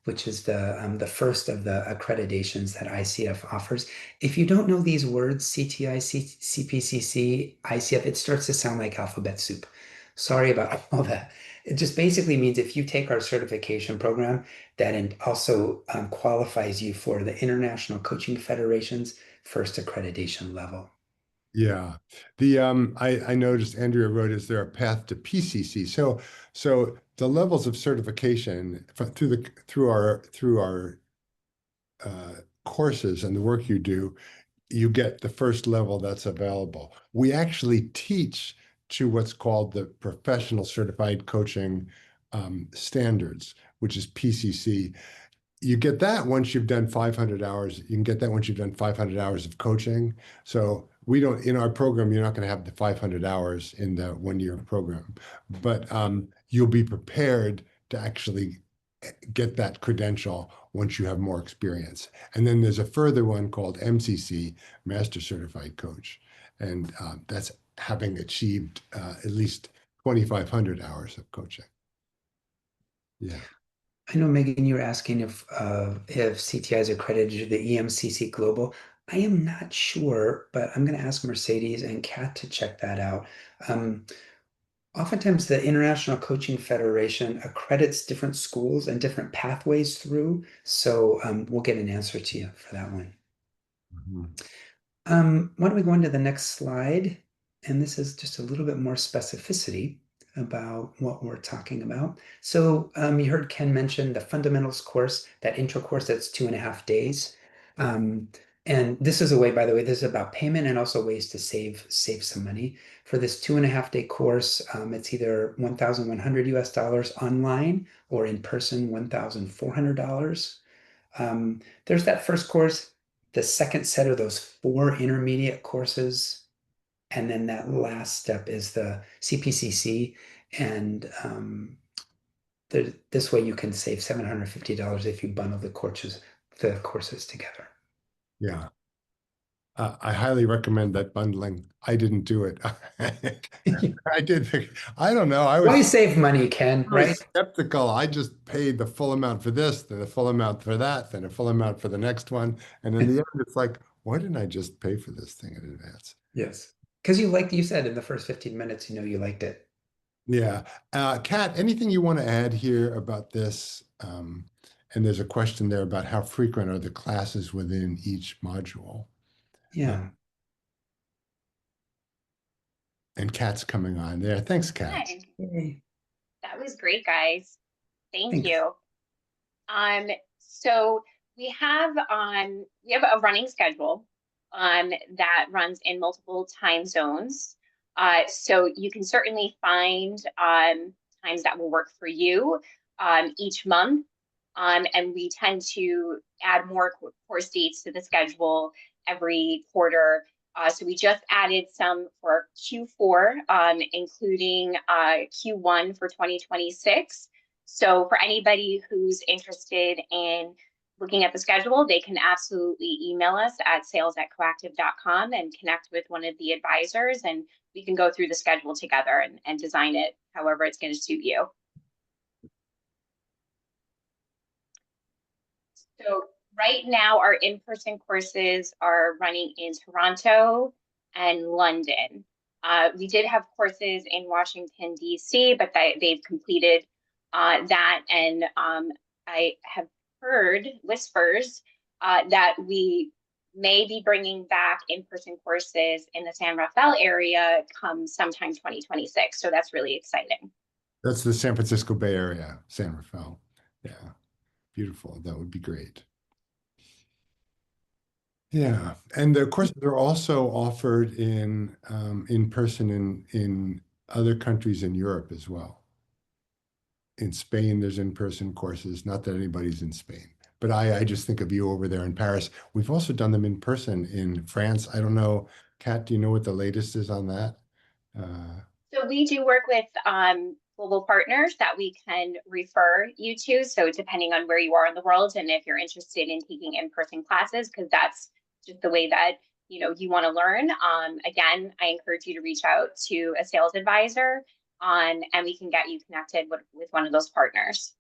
which is the first of the accreditations that ICF offers. If you don't know these words, CTI, CPCC, ICF, it starts to sound like alphabet soup. Sorry about all that. It just basically means if you take our certification program, that also qualifies you for the International Coaching Federation's first accreditation level. Yeah. I noticed Andrea wrote, is there a path to PCC? So the levels of certification through our courses and the work you do, you get the first level that's available. We actually teach to what's called the Professional Certified Coaching Standards, which is PCC. You get that once you've done 500 hours. You can get that once you've done 500 hours of coaching. So we don't, in our program, you're not going to have the 500 hours in the 1-year program, but you'll be prepared to actually get that credential once you have more experience. And then there's a further one called MCC, Master Certified Coach. And that's having achieved at least 2,500 hours of coaching. Yeah. I know, Megan, you were asking if CTI is accredited to the EMCC Global. I am not sure, but I'm going to ask Mercedes and Kat to check that out. Oftentimes, the International Coaching Federation accredits different schools and different pathways through. So we'll get an answer to you for that one. Mm-hmm. Why don't we go on to the next slide? And this is just a little bit more specificity about what we're talking about. So you heard Ken mention the fundamentals course, that intro course that's 2.5 days. And this is a way, by the way, this is about payment and also ways to save some money. For this 2.5 day course, it's either $1,100 US online or in person, $1,400. There's that first course. The second set are those 4 intermediate courses. And then that last step is the CPCC. And this way you can save $750 if you bundle the courses together. Yeah. I highly recommend that bundling. I didn't do it. I did. I don't know. Why save money, Ken, I was right? skeptical. I just paid the full amount for this, then the full amount for that, then a full amount for the next one. And in the end, it's like, why didn't I just pay for this thing in advance? Yes. Because you said in the first 15 minutes, you liked it. Yeah. Kat, anything you want to add here about this? And there's a question there about how frequent are the classes within each module? Yeah. And Kat's coming on there. Thanks, Kat. Yay. That was great, guys. Thank Thanks. you. So we have a running schedule that runs in multiple time zones. So you can certainly find times that will work for you each month. And we tend to add more course dates to the schedule every quarter. So we just added some for Q4, including Q1 for 2026. So for anybody who's interested in looking at the schedule, they can absolutely email us at sales@coactive.com and connect with one of the advisors, and we can go through the schedule together and design it however it's going to suit you. So right now, our in-person courses are running in Toronto and London. We did have courses in Washington, D.C., but they've completed that. And I have heard whispers that we may be bringing back in-person courses in the San Rafael area come sometime 2026. So that's really exciting. That's the San Francisco Bay Area, San Rafael. Yeah, beautiful. That would be great. Yeah, and of course they're also offered in person in other countries in Europe as well. In Spain, there's in-person courses. Not that anybody's in Spain, but I just think of you over there in Paris. We've also done them in person in France. I don't know, Kat, do you know what the latest is on that? So we do work with global partners that we can refer you to. So depending on where you are in the world, and if you're interested in taking in-person classes, because that's just the way that you want to learn. Again, I encourage you to reach out to a sales advisor and we can get you connected with one of those partners.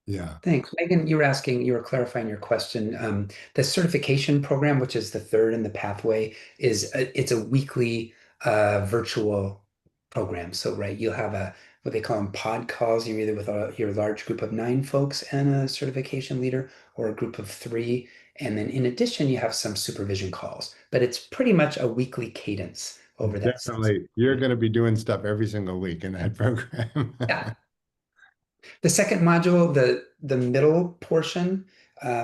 Yeah. Thanks. Megan, you were clarifying your question. The certification program, which is the third in the pathway, it's a weekly virtual program. So, right, you'll have what they call them pod calls. You're either with your large group of 9 folks and a certification leader, or a group of 3. And then in addition, you have some supervision calls, but it's pretty much a weekly cadence over that. Definitely. You're going to be doing stuff every single week in that program. Yeah. The second module, the middle portion,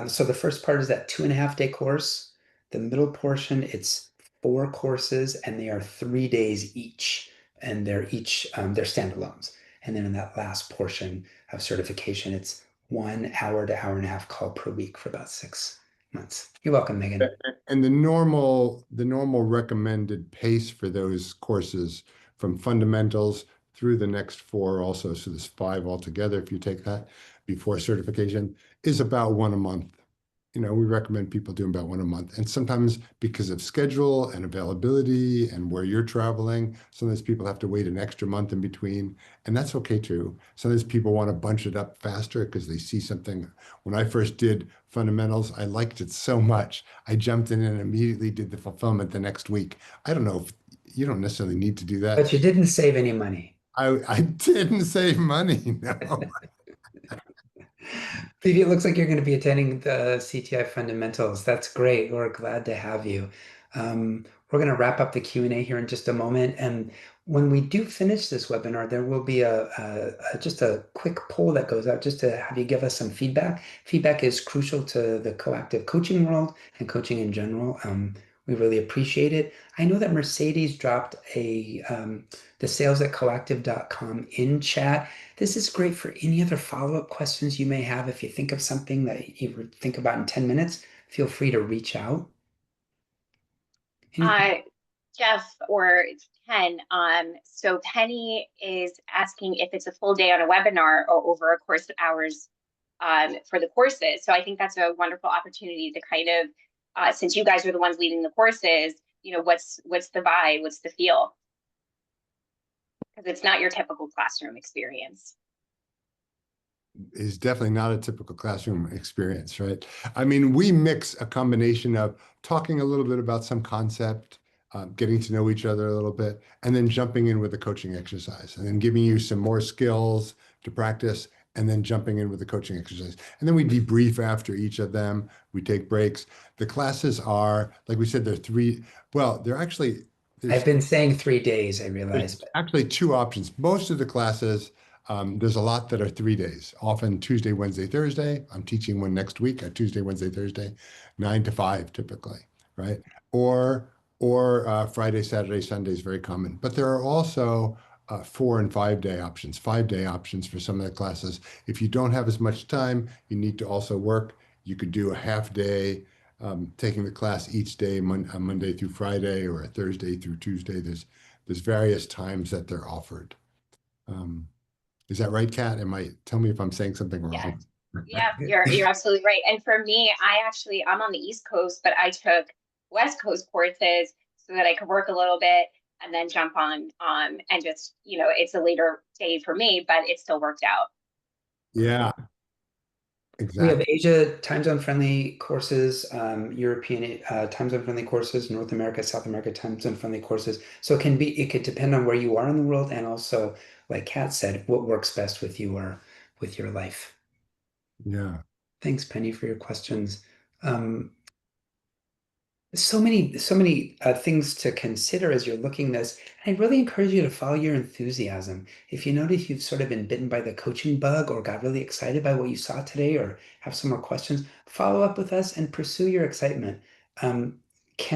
so the first part is that 2.5-day course. The middle portion, it's 4 courses, and they are 3 days each, and they're standalones. And then in that last portion of certification, it's 1 hour to hour and a half call per week for about 6 months. You're welcome, Megan. And the normal recommended pace for those courses from fundamentals through the next 4 also, so there's 5 altogether if you take that before certification, is about 1 a month. We recommend people doing about 1 a month. And sometimes because of schedule and availability and where you're traveling, sometimes people have to wait an extra month in between, and that's okay too. Sometimes people want to bunch it up faster because they see something. When I first did fundamentals, I liked it so much. I jumped in and immediately did the fulfillment the next week. I don't know if you don't necessarily need to do that. But you didn't save any money. I didn't save money, no. Phoebe, it looks like you're going to be attending the CTI fundamentals. That's great. We're glad to have you. We're going to wrap up the Q&A here in just a moment. And when we do finish this webinar, there will be just a quick poll that goes out just to have you give us some feedback. Feedback is crucial to the coactive coaching world and coaching in general. We really appreciate it. I know that Mercedes dropped the sales@coactive.com in chat. This is great for any other follow-up questions you may have. If you think of something that you would think about in 10 minutes, feel free to reach out. Jeff or Ken, so Penny is asking if it's a full day on a webinar or over a course of hours for the courses. So I think that's a wonderful opportunity to kind of, since you guys are the ones leading the courses, what's the vibe, what's the feel? Because it's not your typical classroom experience. Is definitely not a typical classroom experience, right? I mean, we mix a combination of talking a little bit about some concept, getting to know each other a little bit, and then jumping in with a coaching exercise, and then giving you some more skills to practice, and then jumping in with the coaching exercise. And then we debrief after each of them. We take breaks. The classes are, like we said, they're actually... I've been saying 3 days, I realize. Actually 2 options. Most of the classes, there's a lot that are 3 days, often Tuesday, Wednesday, Thursday. I'm teaching one next week, a Tuesday, Wednesday, Thursday, 9 to 5 typically, right? Or Friday, Saturday, Sunday is very common. But there are also 4 and 5 day options, 5-day options for some of the classes. If you don't have as much time, you need to also work. You could do a half day, taking the class each day, Monday through Friday, or a Thursday through Tuesday. There's various times that they're offered. Is that right, Kat? Tell me if I'm saying something wrong. Yes. Yeah, you're absolutely right. And for me, I'm on the East Coast, but I took West Coast courses so that I could work a little bit and then jump on and just, it's a later day for me, but it still worked out. Yeah, We have exactly. Asia time zone friendly courses, European time zone friendly courses, North America, South America time zone friendly courses. So it could depend on where you are in the world, and also, like Kat said, what works best with you or with your life. Yeah. Thanks, Penny, for your questions. So many things to consider as you're looking this. I really encourage you to follow your enthusiasm. If you notice you've sort of been bitten by the coaching bug or got really excited by what you saw today or have some more questions, follow up with us and pursue your excitement. Ken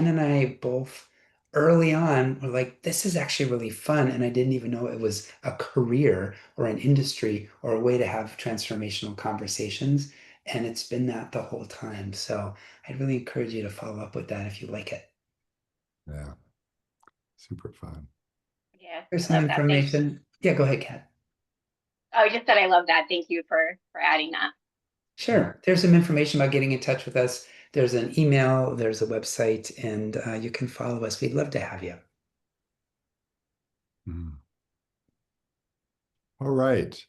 and I both early on were like, this is actually really fun. And I didn't even know it was a career or an industry or a way to have transformational conversations. And it's been that the whole time. So I'd really encourage you to follow up with that if you like it. Yeah. Super fun. Yeah, There's I some love that. Thanks. information. Yeah, go ahead, Kat. Oh, just that I love that. Thank you for adding that. Sure. There's some information about getting in touch with us. There's an email, there's a website, and you can follow us. We'd love to have you. All right.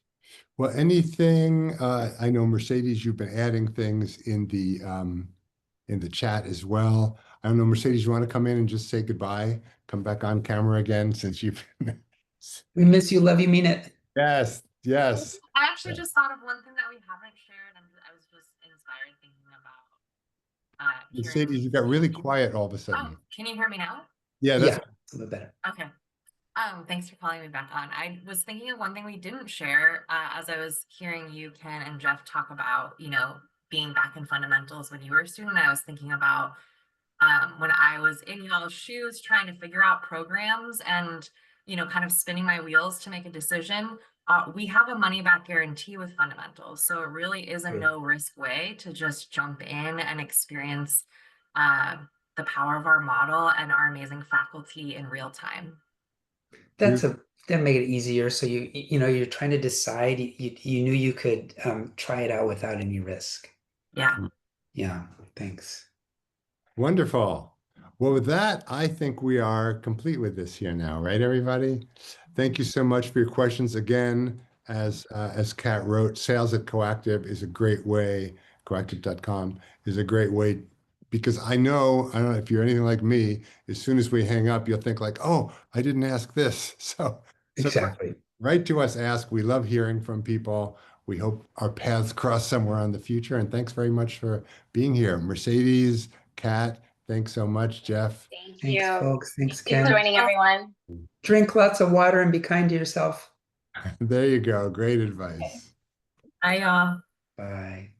Well, anything, I know Mercedes, you've been adding things in the chat as well. I don't know, Mercedes, you want to come in and just say goodbye? Come back on camera again since you've We miss you, love you, mean it. Yes, yes. I actually just thought of one thing that we haven't shared, and I was just inspired thinking about Mercedes, hearing. you got really quiet all of a Oh, sudden. can you hear me now? Yeah, Yeah, that's it's a little better. Okay. Thanks for calling me back on. I was thinking of one thing we didn't share as I was hearing you, Ken, and Jeff talk about, being back in fundamentals when you were a student. I was thinking about when I was in y'all's shoes trying to figure out programs and, kind of spinning my wheels to make a decision. We have a money back guarantee with fundamentals. So it really is a no risk way to just jump in and experience the power of our model and our amazing faculty in real time. That make it easier. So you're trying to decide. You knew you could try it out without any risk. Yeah. Yeah. Thanks. wonderful. Well, with that, I think we are complete with this here now, right, everybody? Thank you so much for your questions. Again, as Kat wrote, sales at Coactive is a great way, coactive.com is a great way, because I don't know if you're anything like me, as soon as we hang up, you'll think like, oh, I didn't ask this. So Exactly. write to us, ask. We love hearing from people. We hope our paths cross somewhere in the future. And thanks very much for being here. Mercedes, Kat, thanks so much, Jeff. Thank Thanks, you. folks. Thanks, Thanks for Ken. joining, everyone. Drink lots of water and be kind to yourself. There you go. Great advice. I Bye.